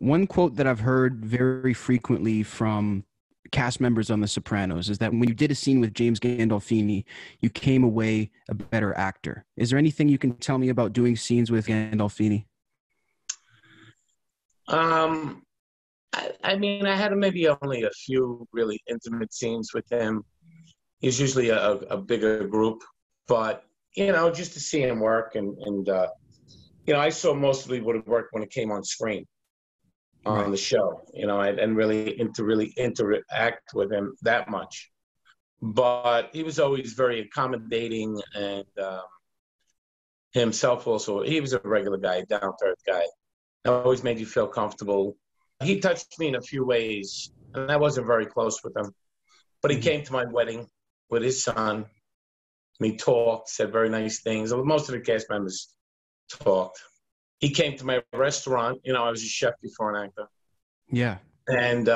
One quote that I've heard very frequently from cast members on The Sopranos is that when you did a scene with James Gandolfini, you came away a better actor. Is there anything you can tell me about doing scenes with Gandolfini? Um, I mean, I had maybe only a few really intimate scenes with him. He's usually a bigger group, but just to see him work and I saw mostly what it worked when it came on screen on Right. the show. I didn't really interact with him that much, but he was always very accommodating and himself also. He was a regular guy, down to earth guy. Always made you feel comfortable. He touched me in a few ways, and I wasn't very close with him. But he Mhm. came to my wedding with his son, and he talked, said very nice things. Most of the cast members talked. He came to my restaurant. I was a chef before an actor. Yeah. And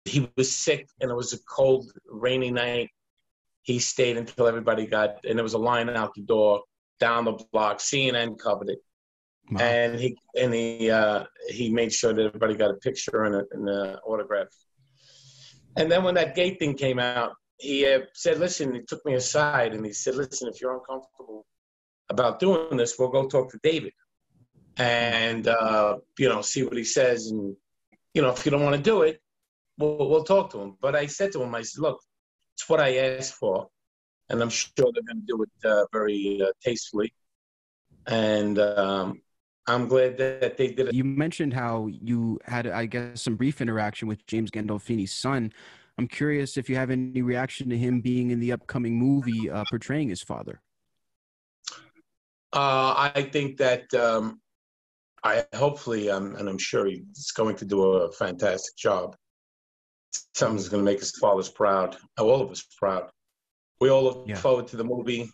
he was sick, and it was a cold, rainy night. He stayed until everybody and there was a line out the door, down the block. CNN covered it. Wow. And he made sure that everybody got a picture and an autograph. And then when that gate thing came out, he said, listen, he took me aside and he said, listen, if you're uncomfortable about doing this, we'll go talk to David and, see what he says. And, if you don't want to do it, we'll talk to him. But I said to him, I said, look, it's what I asked for. And I'm sure they're going to do it very tastefully. And I'm glad that they did it. You mentioned how you had, I guess, some brief interaction with James Gandolfini's son. I'm curious if you have any reaction to him being in the upcoming movie portraying his father. I think that I hopefully, and I'm sure he's going to do a fantastic job. Something's going to make his fathers proud, all of us proud. We all look forward to the movie,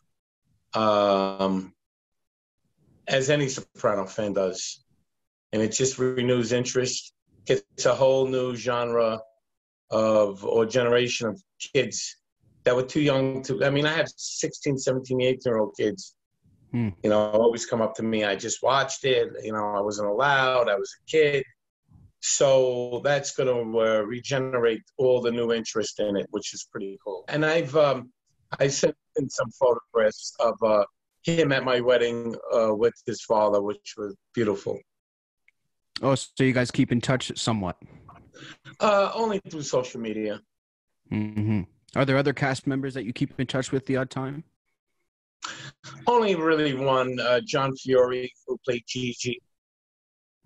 as any Soprano fan does. And it just renews interest. It's a whole new genre or generation of kids that were too young to, I mean, I have 16, 17, 18-year-old kids, always come up to me. I just watched it. I wasn't allowed. I was a kid. So that's going to regenerate all the new interest in it, which is pretty cool. And I sent in some photographs of him at my wedding with his father, which was beautiful. Oh, so you guys keep in touch somewhat? Only through social media. Mm-hmm. Are there other cast members that you keep in touch with the odd time? Only really one, John Fiore, who played Gigi.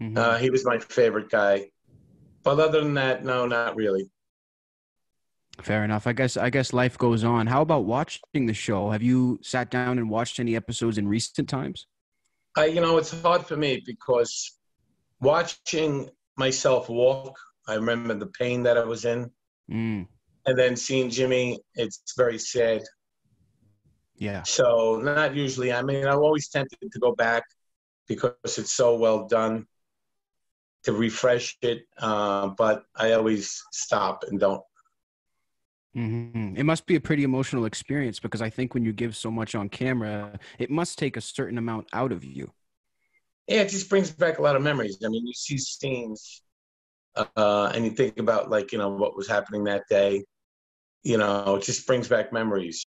Mm-hmm. He was my favorite guy. But other than that, no, not really. Fair enough. I guess life goes on. How about watching the show? Have you sat down and watched any episodes in recent times? It's hard for me because watching myself walk, I remember the pain that I was in. And then seeing Jimmy, it's very sad. Yeah. So not usually. I mean, I'm always tempted to go back because it's so well done to refresh it. But I always stop and don't. Mm-hmm. It must be a pretty emotional experience because I think when you give so much on camera, it must take a certain amount out of you. Yeah, it just brings back a lot of memories. I mean, you see scenes and you think about what was happening that day. It just brings back memories.